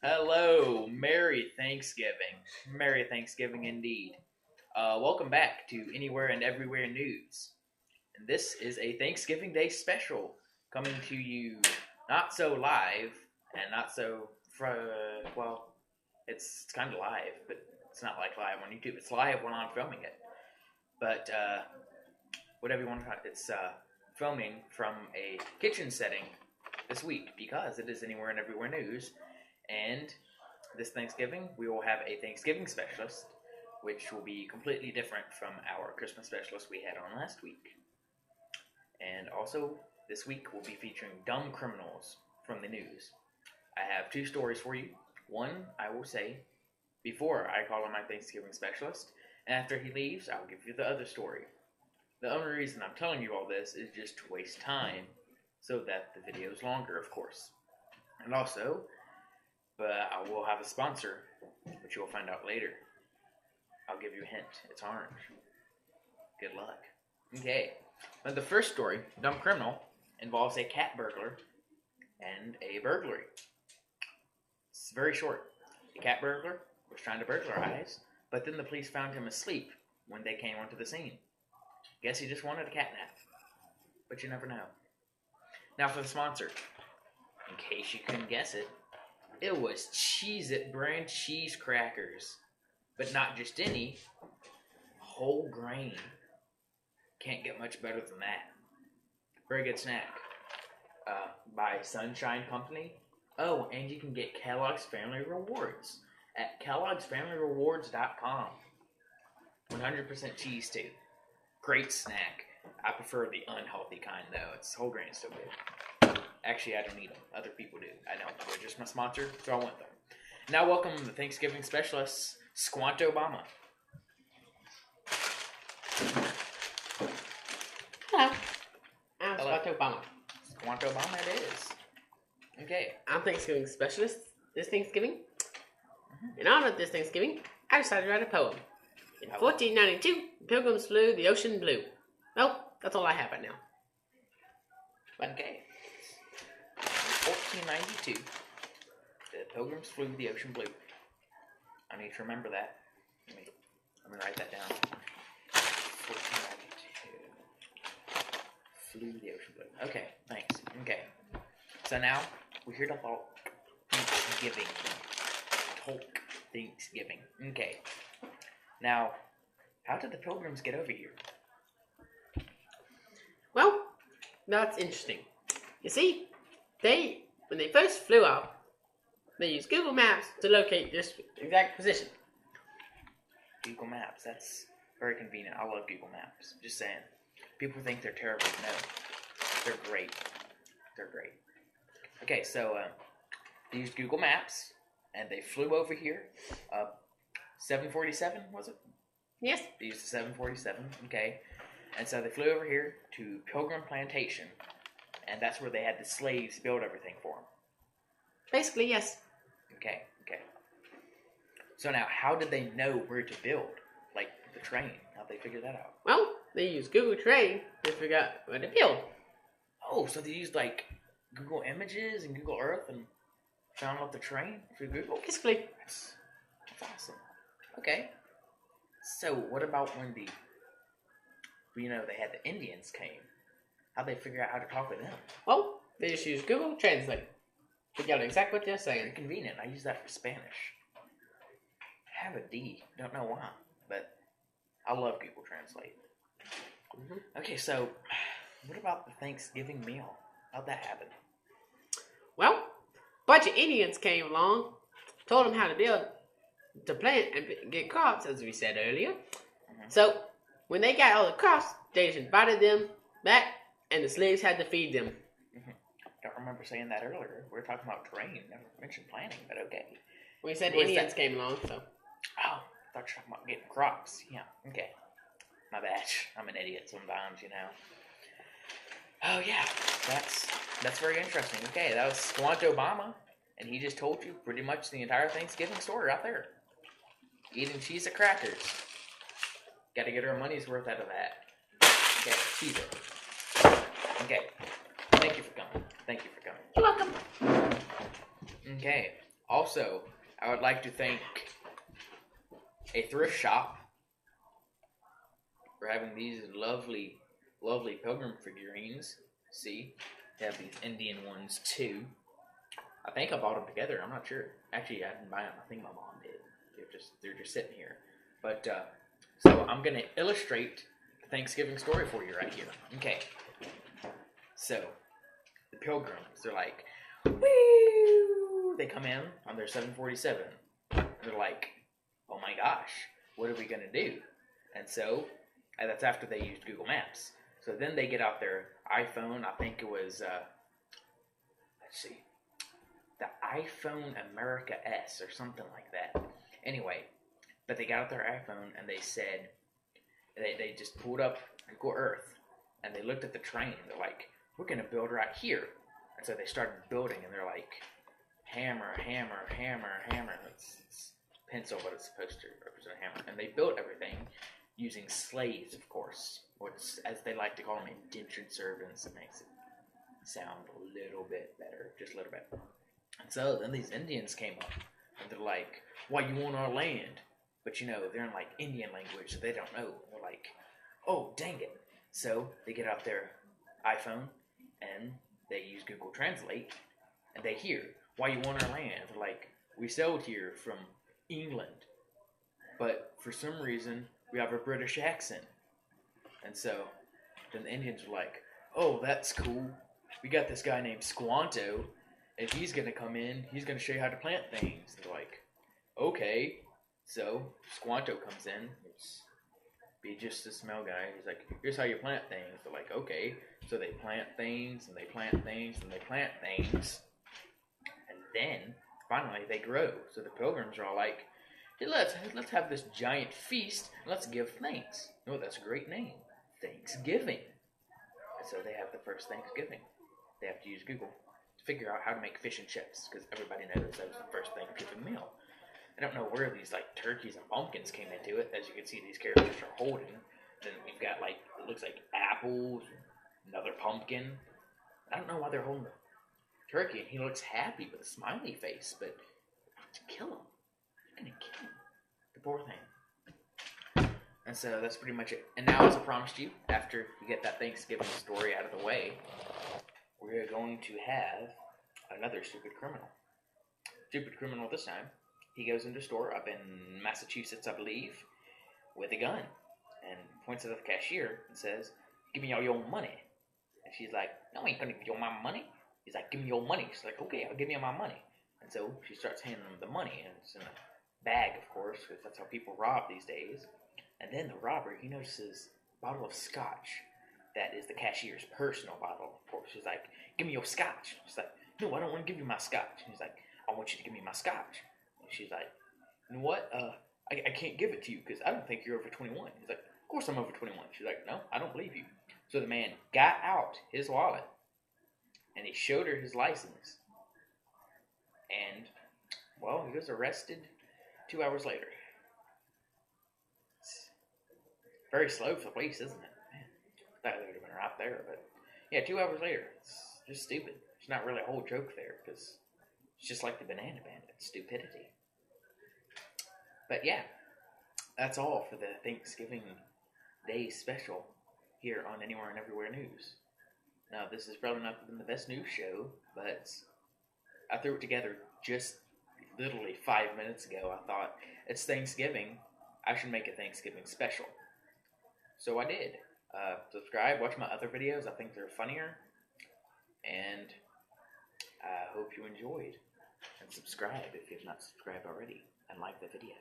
Hello, Merry Thanksgiving. Merry Thanksgiving indeed. Welcome back to Anywhere and Everywhere News. And this is a Thanksgiving Day special coming to you not so live and not so, well, it's kind of live, but it's not like live on YouTube. It's live when I'm filming it. But whatever you want to call it, it's filming from a kitchen setting this week because it is Anywhere and Everywhere News. And this Thanksgiving, we will have a Thanksgiving specialist, which will be completely different from our Christmas specialist we had on last week. And also, this week we'll be featuring dumb criminals from the news. I have two stories for you. One, I will say before I call on my Thanksgiving specialist, and after he leaves, I'll give you the other story. The only reason I'm telling you all this is just to waste time, so that the video is longer, of course. And also, but I will have a sponsor, which you'll find out later. I'll give you a hint. It's orange. Good luck. Okay. But the first story, dumb criminal, involves a cat burglar and a burglary. It's very short. The cat burglar was trying to burglarize, but then the police found him asleep when they came onto the scene. Guess he just wanted a cat nap. But you never know. Now for the sponsor. In case you couldn't guess it, it was Cheez-It brand cheese crackers. But not just any, whole grain. Can't get much better than that. Very good snack. By Sunshine Company. Oh, and you can get Kellogg's Family Rewards at kellogg'sfamilyrewards.com. 100% cheese too. Great snack. I prefer the unhealthy kind though. It's whole grain, so good. Actually, I don't eat them. Other people do. I don't. They're just my sponsor, so I want them. Now, welcome the Thanksgiving specialist, Squant Obama. Hello. I'm Squant Obama. Squant Obama it is. Okay. I'm Thanksgiving specialist this Thanksgiving. In honor of this Thanksgiving, I decided to write a poem. In 1492, Pilgrims flew the ocean blue. Well, that's all I have right now. Okay. 1492, the Pilgrims flew the ocean blue. I need to remember that. Let me write that down. 1492, flew the ocean blue. Okay, thanks. Okay, so now we're here to talk Thanksgiving. Thanksgiving. Okay. Now, how did the Pilgrims get over here? Well, that's interesting. You see, when they first flew out, they used Google Maps to locate this exact position. Google Maps, that's very convenient. I love Google Maps. Just saying. People think they're terrible. No, they're great. They're great. Okay, so they used Google Maps, and they flew over here. 747, was it? Yes. They used the 747, okay. And so they flew over here to Pilgrim Plantation, and that's where they had the slaves build everything for them. Basically, yes. Okay. So now, how did they know where to build? Like, the train. How'd they figure that out? Well, they used Google Train to figure out where to build. Oh, so they used, like, Google Images and Google Earth and found out the train through Google? Basically. That's awesome. Okay. So, what about when they had the Indians came? How'd they figure out how to talk with them? Well, they just use Google Translate to get exactly what they're saying. Very convenient. I use that for Spanish. I have a D. Don't know why, but I love Google Translate. Mm-hmm. Okay, so what about the Thanksgiving meal? How'd that happen? Well, a bunch of Indians came along, told them how to plant and get crops, as we said earlier. Mm-hmm. So, when they got all the crops, they just invited them back, and the slaves had to feed them. Mm-hmm. Don't remember saying that earlier. We were talking about train. Never mentioned planting, but okay. We said Indians came along, so. Oh, I thought you were talking about getting crops. Yeah, okay. My bad. I'm an idiot sometimes, you know. Oh, yeah. That's very interesting. Okay, that was Squant Obama, and he just told you pretty much the entire Thanksgiving story right there. Eating cheese and crackers. Got to get our money's worth out of that. Okay, cheese it. Okay. Thank you for coming. You're welcome. Okay. Also, I would like to thank a thrift shop for having these lovely, lovely pilgrim figurines. See, they have these Indian ones too. I think I bought them together. I'm not sure. Actually, I didn't buy them. I think my mom did. They're just sitting here. But so I'm gonna illustrate the Thanksgiving story for you right here. Okay. So the pilgrims, they're like, woo! They come in on their 747. They're like, oh my gosh, what are we gonna do? And so that's after they used Google Maps. So then they get out their iPhone. I think it was let's see, the iPhone America S or something like that. Anyway, but they got out their iPhone and they said, they just pulled up Google Earth and they looked at the train. They're like, we're going to build right here. And so they started building and they're like, hammer, hammer, hammer, hammer. It's pencil, but it's supposed to represent a hammer. And they built everything using slaves, of course, or as they like to call them, indentured servants. It makes it sound a little bit better, just a little bit. And so then these Indians came up, and they're like, why you want our land? But you know, they're in like Indian language, so they don't know. They're like, oh, dang it. So they get out their iPhone, and they use Google Translate, and they hear, why you want our land? They're like, we sailed here from England, but for some reason, we have a British accent. And so then the Indians were like, oh, that's cool. We got this guy named Squanto. If he's going to come in, he's going to show you how to plant things. They're like, okay. So Squanto comes in. It's be just a smell guy. He's like, here's how you plant things. They're like, okay. So they plant things, and they plant things, and they plant things. And then, finally, they grow. So the pilgrims are all like, hey, let's have this giant feast, and let's give thanks. Oh, that's a great name. Thanksgiving. And so they have the first Thanksgiving. They have to use Google to figure out how to make fish and chips, because everybody knows that was the first Thanksgiving meal. I don't know where these like turkeys and pumpkins came into it. As you can see, these characters are holding. Then we've got like, it looks like apples, another pumpkin. I don't know why they're holding the turkey, and he looks happy with a smiley face, but to kill him. You're gonna kill him. The poor thing. And so that's pretty much it. And now, as I promised you, after you get that Thanksgiving story out of the way, we're going to have another stupid criminal. Stupid criminal this time. He goes into a store up in Massachusetts, I believe, with a gun, and points at the cashier and says, give me all your money. And she's like, no, I ain't gonna give you all my money. He's like, give me your money. She's like, okay, I'll give you my money. And so she starts handing him the money, and it's in a bag, of course, because that's how people rob these days. And then the robber, he notices a bottle of scotch that is the cashier's personal bottle, of course. She's like, give me your scotch. She's like, no, I don't want to give you my scotch. And he's like, I want you to give me my scotch. And she's like, you know what? I can't give it to you because I don't think you're over 21. He's like, of course I'm over 21. She's like, no, I don't believe you. So the man got out his wallet, and he showed her his license. And, well, he was arrested 2 hours later. It's very slow for the police, isn't it? Man, that would have been right there. But, yeah, 2 hours later. It's just stupid. There's not really a whole joke there because it's just like the Banana Bandit. Stupidity. But, yeah, that's all for the Thanksgiving Day special here on Anywhere and Everywhere News. Now, this has probably not been the best news show, but I threw it together just literally 5 minutes ago. I thought, it's Thanksgiving, I should make a Thanksgiving special. So I did. Subscribe, watch my other videos, I think they're funnier. And I hope you enjoyed. And subscribe if you've not subscribed already. And like the video.